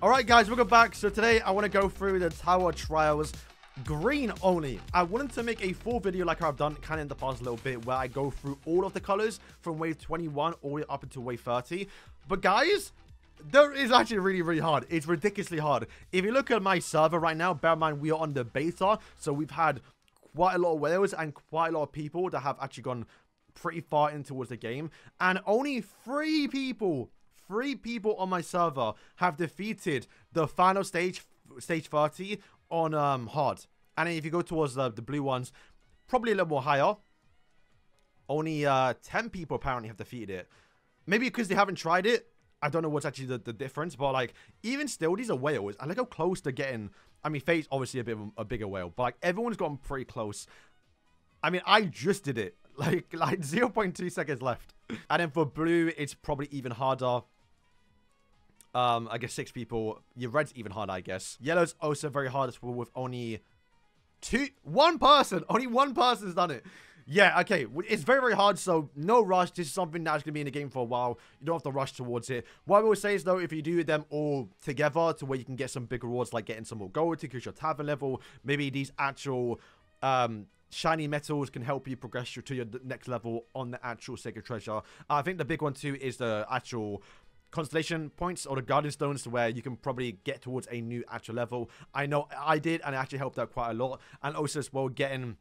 Alright guys, welcome back. So today I want to go through the Tower Trials green only. I wanted to make a full video like I've done kind of in the past a little bit, where I go through all of the colors from wave 21 all the way up until wave 30. But guys, there is actually really hard. It's ridiculously hard. If you look at my server right now, bear in mind we are on the beta, so we've had quite a lot of whales and quite a lot of people that have actually gone pretty far in towards the game, and only three people on my server have defeated the final stage 30 on hard. And if you go towards the blue ones, probably a little more higher, only 10 people apparently have defeated it. Maybe because they haven't tried it. I don't know what's actually the difference, but like, even still, these are whales, and look how close they're getting. I mean, Fate's obviously a bit of a bigger whale, but like, everyone's gotten pretty close. I mean, I just did it, like 0.2 seconds left. And then for blue, it's probably even harder. I guess 6 people. Your red's even harder, I guess. Yellow's also very hard as well, with only one person. Only one person's done it. Yeah, okay. It's very hard, so no rush. This is something that's going to be in the game for a while. You don't have to rush towards it. What I will say is, though, if you do them all together to where you can get some big rewards, like getting some more gold to increase your tavern level, maybe these actual shiny metals can help you progress to your next level on the actual sacred treasure. I think the big one, too, is the actual constellation points or the guardian stones, to where you can probably get towards a new actual level. I know I did, and it actually helped out quite a lot. And also as well, getting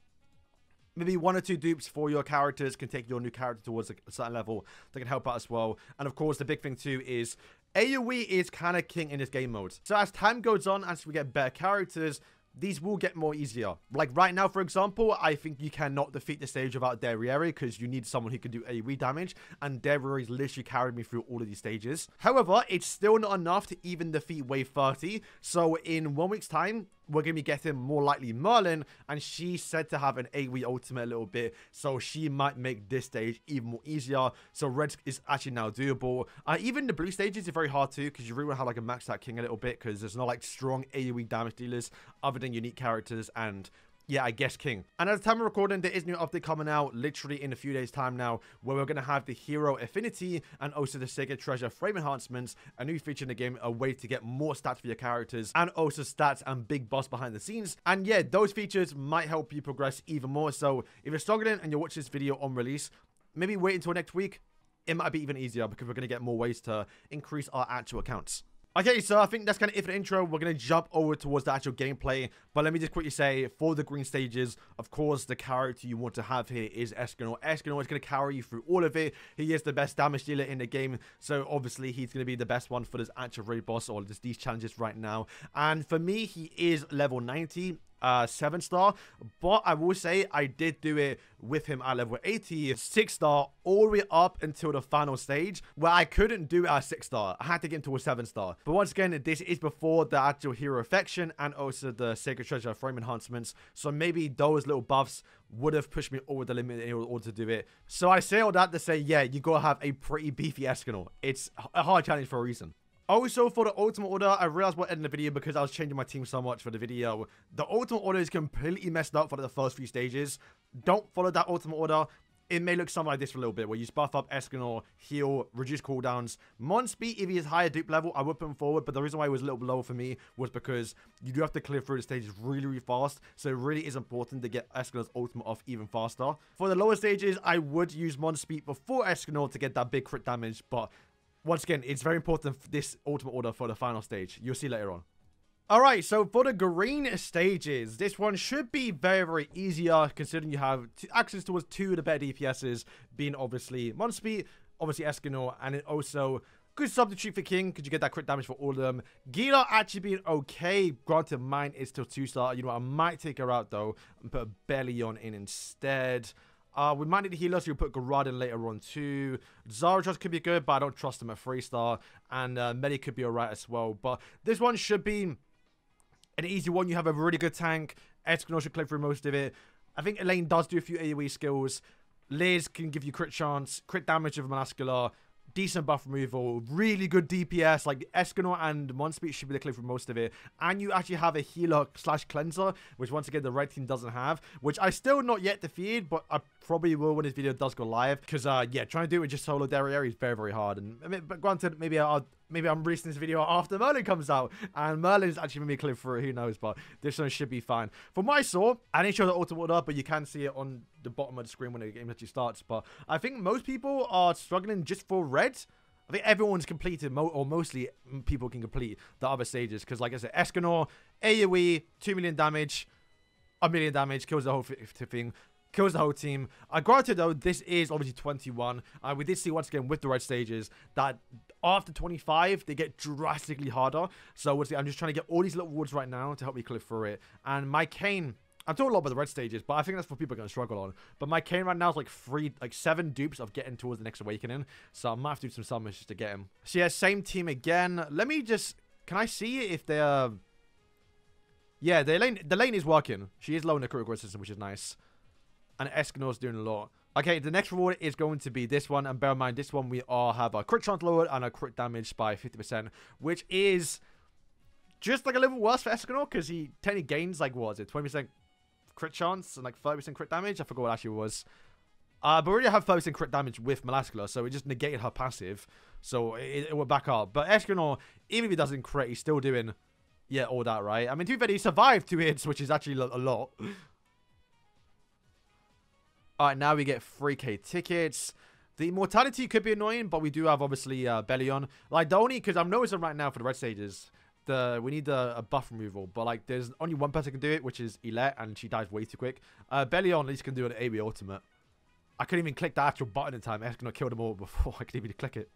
maybe 1 or 2 dupes for your characters can take your new character towards a certain level. That can help out as well. And of course, the big thing too is AoE is kind of king in this game mode. So as time goes on, as we get better characters, these will get more easier. Like right now, for example, I think you cannot defeat the stage without Derriere, because you need someone who can do AoE damage, and Derriere's literally carried me through all of these stages. However, it's still not enough to even defeat wave 30. So in 1 week's time, we're going to be getting more likely Merlin, and she's said to have an AoE ultimate a little bit, so she might make this stage even more easier. So red is actually now doable. Even the blue stages are very hard too, because you really want to have like a maxed out king a little bit, because there's no like strong AoE damage dealers other than unique characters and, yeah, I guess king. And at the time of recording, there is a new update coming out literally in a few days time now, where we're going to have the hero affinity and also the sacred treasure frame enhancements, a new feature in the game, a way to get more stats for your characters, and also stats and big boss behind the scenes. And yeah, those features might help you progress even more. So if you're struggling and you're watching this video on release, maybe wait until next week. It might be even easier, because we're going to get more ways to increase our actual accounts. Okay, so I think that's kind of it for the intro. We're going to jump over towards the actual gameplay. But let me just quickly say, for the green stages, of course, the character you want to have here is Escanor. Escanor is going to carry you through all of it. He is the best damage dealer in the game. So obviously, he's going to be the best one for this actual raid boss, or just these challenges right now. And for me, he is level 90. 7-star, but I will say I did do it with him at level 80, 6-star, all the way up until the final stage, where I couldn't do it at 6-star. I had to get into a 7-star. But once again, this is before the actual hero affection and also the sacred treasure frame enhancements, so maybe those little buffs would have pushed me over the limit in order to do it. So I say all that to say, yeah, you gotta have a pretty beefy Escanor. It's a hard challenge for a reason. Also, for the ultimate order, I realized what ended the video, because I was changing my team so much for the video. The ultimate order is completely messed up for the first few stages. Don't follow that ultimate order. It may look something like this for a little bit, where you buff up Escanor, heal, reduce cooldowns. Mon speed, if he is higher dupe level, I would put him forward, but the reason why it was a little lower for me was because you do have to clear through the stages really fast, so it really is important to get Escanor's ultimate off even faster. For the lower stages, I would use Mon speed before Escanor to get that big crit damage, but once again, it's very important for this ultimate order for the final stage. You'll see later on. Alright, so for the green stages, this one should be very easier, considering you have access towards 2 of the better DPSs, being obviously Monspeed, obviously Escanor, and then also good substitute for King, because you get that crit damage for all of them. Gila actually being okay. Granted, mine is still 2-star. You know what, I might take her out though and put a Bellion in instead. We might need a healer, so we'll put Garad in later on too. Zarathos could be good, but I don't trust him at 3-star. And Medi could be alright as well. But this one should be an easy one. You have a really good tank. Escanor should clip through most of it. I think Elaine does do a few AoE skills. Liz can give you crit chance, crit damage of Monascular, decent buff removal, really good DPS. Like Escanor and Monspeed should be the clip for most of it. And you actually have a healer / cleanser, which once again the red team doesn't have, which I still not yet defeated, but I probably will when this video does go live. Because yeah, trying to do it with just solo Derriere is very hard. And I mean, but granted, maybe maybe I'm releasing this video after Merlin comes out, and Merlin's actually maybe clip through it, who knows, but this one should be fine. From what I saw, I didn't show the ultimate order, but you can see it on the bottom of the screen when the game actually starts, but I think most people are struggling just for red. I think everyone's completed, or mostly people can complete the other stages, because like I said, Escanor, AoE, 2 million damage, 1 million damage, kills the whole thing. Kills the whole team. Granted though, this is obviously 21. We did see once again with the red stages that after 25 they get drastically harder. So I'm just trying to get all these little rewards right now to help me clip through it. And my Kayn, I'm talking a lot about the red stages, but I think that's what people are going to struggle on. But my Kayn right now is like 7 dupes of getting towards the next awakening. So I might have to do some summons just to get him. So yeah, same team again. Let me just, can I see if they're, yeah, the lane is working. She is low in the critical resistance, which is nice. And Escanor's doing a lot. Okay, the next reward is going to be this one. And bear in mind, this one we all have a crit chance lowered and a crit damage by 50%. Which is just like a little worse for Escanor. Because he technically gains like, what is it, 20% crit chance and like 30% crit damage? I forgot what actually it was. But we already have 30% crit damage with Melascula. So it just negated her passive. So it will back up. But Escanor, even if he doesn't crit, he's still doing, yeah, all that, right? I mean, to be fair, he survived 2 hits, which is actually a lot. Alright, now we get 3k tickets. The immortality could be annoying, but we do have, obviously, Bellion. Like, the only, because I'm noticing right now for the red stages, we need a buff removal. But, like, there's only one person who can do it, which is Elette, and she dies way too quick. Bellion at least can do an AoE ultimate. I couldn't even click the actual button in time. I was going to kill them all before I could even click it.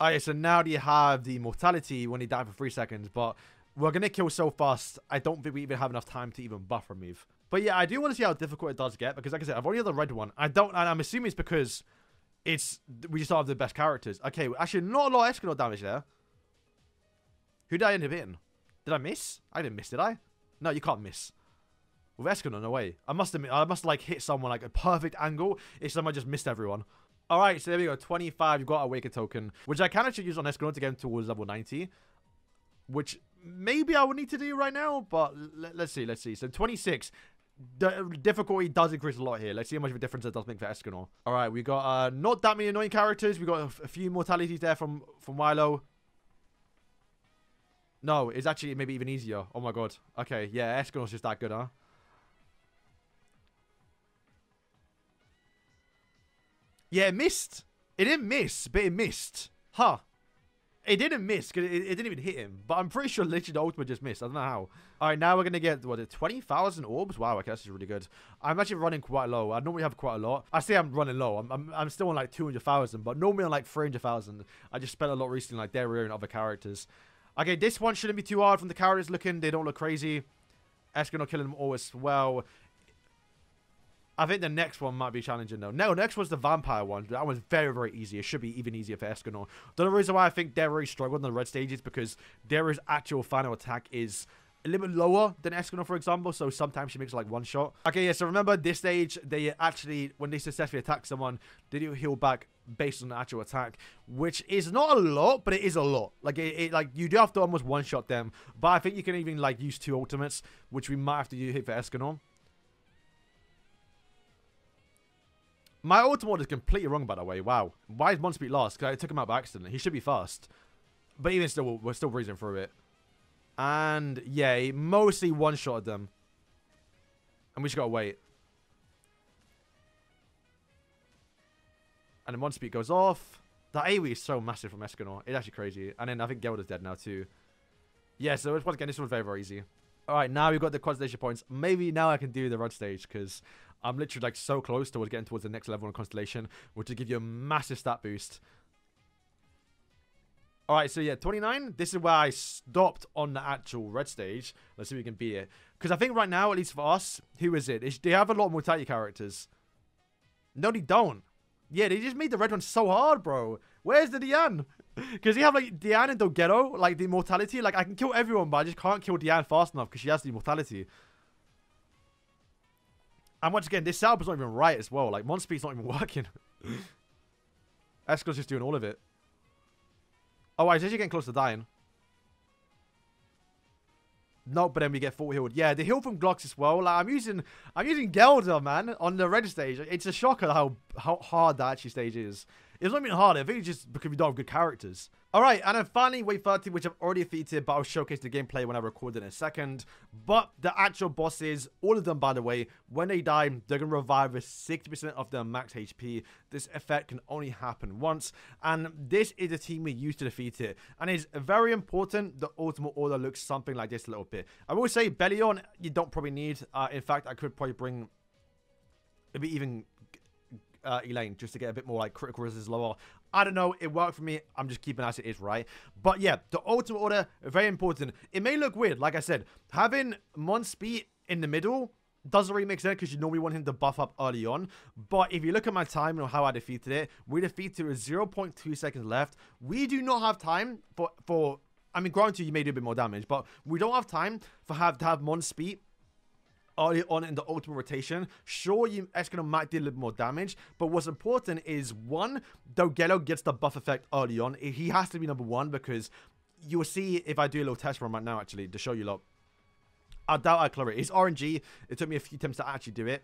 Alright, so now you have the immortality when he died for 3 seconds, but we're going to kill so fast, I don't think we even have enough time to even buff remove. But yeah, I do want to see how difficult it does get, because like I said, I've only had the red one. And I'm assuming it's because we just don't have the best characters. Okay, actually not a lot of Escanor damage there. Who did I end up hitting? Did I miss? I didn't miss, did I? No, you can't miss. With Escanor, no way. I must like hit someone like a perfect angle if someone just missed everyone. Alright, so there we go. 25, you've got a Awaken token, which I can actually use on Escanor to get him towards level 90. Which maybe I would need to do right now, but let's see. So 26. The difficulty does increase a lot here. Let's see how much of a difference it does make for Escanor. Alright, we got not that many annoying characters. We got a few mortalities there from Milo. No, it's actually maybe even easier. Oh my god. Okay, yeah, Escanor's just that good, huh? Yeah, it missed. It didn't miss, but it missed. Huh. It didn't miss, because it didn't even hit him. But I'm pretty sure literally the ultimate just missed. I don't know how. Alright, now we're going to get, what, 20,000 orbs? Wow, okay, that's really good. I'm actually running quite low. I normally have quite a lot. I say I'm running low. I'm still on like 200,000, but normally on like 300,000. I just spent a lot recently like Dario and other characters. Okay, this one shouldn't be too hard from the characters looking. They don't look crazy. Escanor killing them all as well. I think the next one might be challenging though. No, next was the vampire one. That one's very, very easy. It should be even easier for Escanor. The only reason why I think Dario struggled in the red stages because Dario's actual final attack is a little bit lower than Escanor, for example. So sometimes she makes like one shot. Okay, yeah, so remember this stage, they actually, when they successfully attack someone, they do heal back based on the actual attack, which is not a lot, but it is a lot. Like, like you do have to almost one-shot them. But I think you can even like use 2 ultimates, which we might have to hit for Escanor. My ultimate is completely wrong, by the way. Wow. Why is Monspeed last? Because I took him out by accident. He should be fast. But even still, we're still breezing through it. And, yeah, he mostly one-shotted them. And we just got to wait. And then Monspeed goes off. The AoE is so massive from Escanor. It's actually crazy. And then I think Gelder's dead now, too. Yeah, so once again, this one's very, very easy. Alright, now we've got the constellation points. Maybe now I can do the red stage, because I'm literally like so close towards getting towards the next level in Constellation, which will give you a massive stat boost. Alright, so yeah, 29. This is where I stopped on the actual red stage. Let's see if we can beat it. Because I think right now, at least for us, who is it? They have a lot of mortality characters. No, they don't. Yeah, they just made the red one so hard, bro. Where's the Diane? Because you have like Diane and Doggetto, like the immortality. Like I can kill everyone, but I just can't kill Diane fast enough because she has the immortality. And once again, this setup is not even right as well. Like Monspeed's not even working. Escanor's just doing all of it. Oh, I was actually getting close to dying. No, but then we get full healed. Yeah, the heal from Glocks as well. Like, I'm using Gelder, man, on the red stage. It's a shocker how hard that actually stage is. It's not even harder. I think it's just because we don't have good characters. Alright, and then finally, Wave 30, which I've already defeated, but I'll showcase the gameplay when I record in a second. But the actual bosses, all of them, by the way, when they die, they're going to revive with 60% of their max HP. This effect can only happen once, and this is the team we use to defeat it. And it's very important the Ultimate Order looks something like this a little bit. I will say, Belion, you don't probably need. In fact, I could probably bring maybe even Elaine just to get a bit more like critical resistance lower. I don't know, it worked for me. I'm just keeping it as it is, right? But yeah, the Ultimate Order, very important. It may look weird, like I said, having Monspeed in the middle doesn't really make sense because you normally want him to buff up early on. But if you look at my time and how I defeated it, we defeated it with 0.2 seconds left. We do not have time for I mean, granted, you may do a bit more damage, but we don't have time to have Monspeed early on in the ultimate rotation. Sure, Escanor might do a little more damage, but what's important is, one, Doggello gets the buff effect early on. He has to be number one because you'll see if I do a little test run right now, actually, to show you lot. I doubt I clear it. It's RNG. It took me a few attempts to actually do it.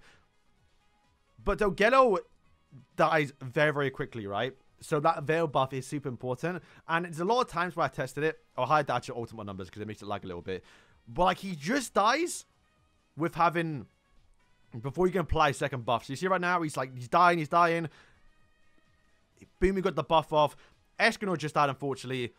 But Doggello dies very, very quickly, right? So that Veil buff is super important. And it's a lot of times where I tested it. I'll hide the actual ultimate numbers because it makes it lag a little bit. But like, he just dies with having, before you can apply second buff. So you see right now, he's dying. Boom, we got the buff off. Escanor just died, unfortunately.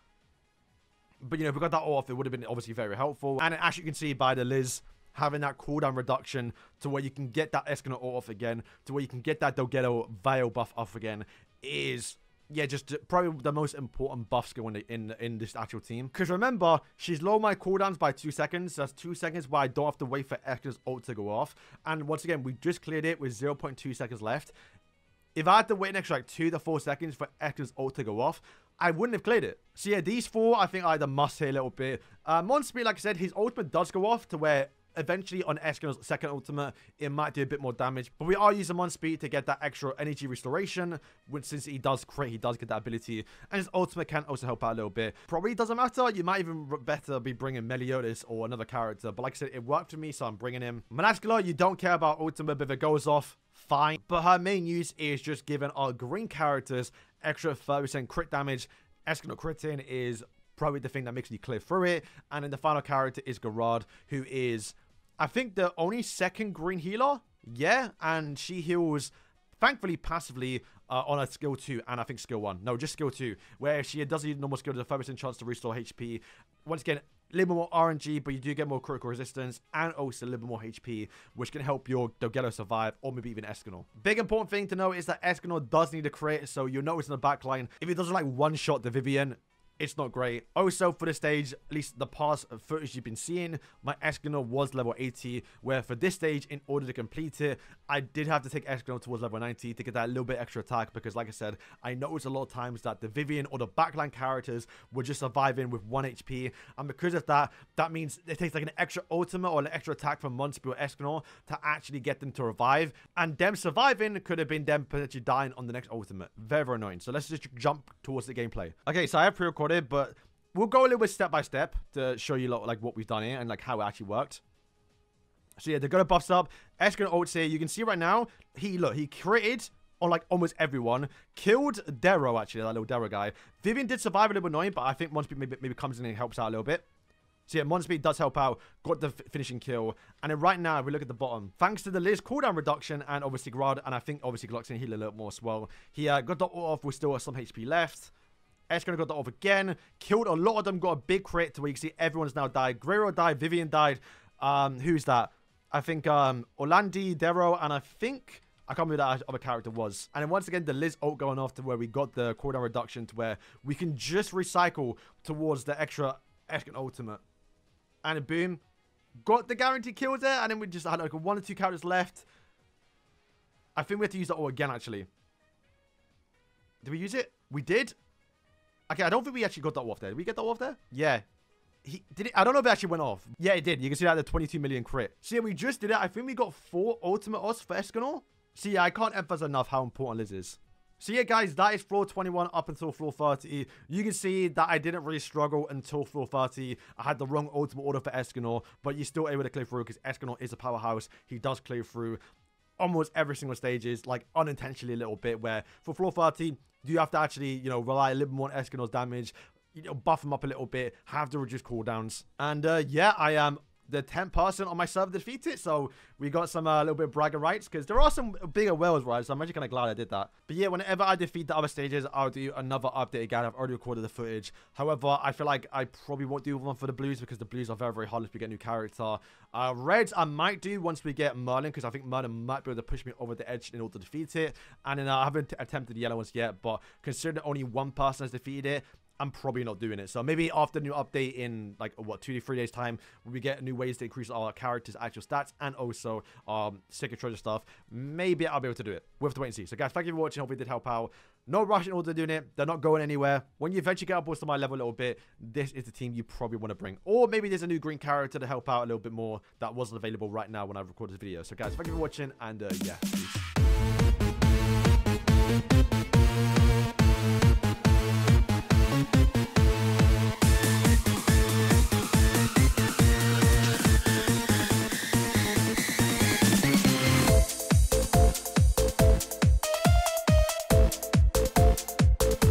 But, you know, if we got that off, it would have been obviously very helpful. And as you can see by the Liz having that cooldown reduction to where you can get that Escanor off again, to where you can get that Doggello Veil buff off again, is, yeah, just probably the most important buff skill in this actual team. Because remember, she's lowered my cooldowns by 2 seconds. So that's 2 seconds where I don't have to wait for Escanor's ult to go off. And once again, we just cleared it with 0.2 seconds left. If I had to wait an extra like 2 to 4 seconds for Escanor's ult to go off, I wouldn't have cleared it. So yeah, these four, I think, are the must here a little bit. Monspeed, like I said, his ultimate does go off to where eventually on Escanor's second ultimate, it might do a bit more damage. But we are using Monspeed to get that extra energy restoration, which since he does get that ability. And his ultimate can also help out a little bit. Probably doesn't matter. You might even better be bringing Meliodas or another character. But like I said, it worked for me, so I'm bringing him. Menascula, you don't care about ultimate, but if it goes off, fine. But her main use is just giving our green characters extra 30% crit damage. Escanor critting is probably the thing that makes you clear through it. And then the final character is Gerard, who is, I think, the only second green healer. Yeah, and she heals, thankfully, passively on her skill 2 and I think skill 1. No, just skill 2, where she does use normal skill, there's a 30% chance to restore HP. Once again, a little bit more RNG, but you do get more critical resistance and also a little bit more HP, which can help your Doggello survive, or maybe even Escanor. Big important thing to know is that Escanor does need a crit, so you'll notice in the backline, if it doesn't like one-shot the Vivian, it's not great. Also, for the stage, at least the past footage you've been seeing, my Escanor was level 80, where for this stage, in order to complete it, I did have to take Escanor towards level 90 to get that little bit extra attack, because like I said, I noticed a lot of times that the Vivian or the backline characters were just surviving with 1 HP, and because of that, that means it takes like an extra ultimate or an extra attack from Monspeed or Escanor to actually get them to revive, and them surviving could have been them potentially dying on the next ultimate. Very, very annoying. So let's just jump towards the gameplay. Okay, so I have pre-recorded, but we'll go a little bit step by step to show you like what we've done here and like how it actually worked. So yeah, they're gonna buffs up. Escanor ults here. You can see right now, he critted on like almost everyone. Killed Darrow, actually, that little Darrow guy. Vivian did survive a little bit annoying, but I think Monspeed maybe comes in and helps out a little bit. So yeah, Monspeed does help out, got the finishing kill. And then right now, if we look at the bottom, thanks to the Liz cooldown reduction and obviously Gerard, and I think obviously Glock's gonna heal a little more as well. He got the ult off with still some HP left. Escanor got that off again. Killed a lot of them. Got a big crit to where you can see everyone's now died. Guerrero died. Vivian died. Who's that? I think Orlandi, Darrow, and I think, I can't remember who that other character was. And then once again, the Liz ult going off to where we got the cooldown reduction to where we can just recycle towards the extra Escanor ultimate. And then boom. Got the guaranteed kills there. And then we just had like 1 or 2 characters left. I think we have to use that ult again, actually. Did we use it? We did. Okay, I don't think we actually got that off there. Did we get that off there? Yeah. Did it? I don't know if it actually went off. Yeah, it did. You can see that the 22 million crit. See, we just did it. I think we got 4 ultimate odds for Escanor. See, yeah, I can't emphasize enough how important Liz is. So yeah, guys, that is floor 21 up until floor 30. You can see that I didn't really struggle until floor 30. I had the wrong ultimate order for Escanor, but you're still able to clear through because Escanor is a powerhouse. He does clear through almost every single stages, like unintentionally a little bit, where for floor 30, do have to actually, you know, rely a little more on Escanor damage, you know, buff them up a little bit, have to reduce cooldowns. And yeah, I am the 10th person on my server to defeat it, so we got some little bit of bragger rights, because there are some bigger whales, right? So I'm actually kind of glad I did that. But yeah, whenever I defeat the other stages, I'll do another update again. I've already recorded the footage. However, I feel like I probably won't do one for the blues, because the blues are very, very hard if we get a new character. Reds, I might do once we get Merlin, because I think Merlin might be able to push me over the edge in order to defeat it. And then I haven't attempted the yellow ones yet, but considering only one person has defeated it, I'm probably not doing it. So maybe after the new update in like what 2 to 3 days time, when we get new ways to increase our characters' actual stats and also secret treasure stuff, maybe I'll be able to do it. We'll have to wait and see. So guys, thank you for watching. Hope it did help out. No rush in order to doing it. They're not going anywhere. When you eventually get upwards to my level a little bit, this is the team you probably want to bring. Or maybe there's a new green character to help out a little bit more that wasn't available right now when I recorded this video. So guys, thank you for watching, and yeah, peace.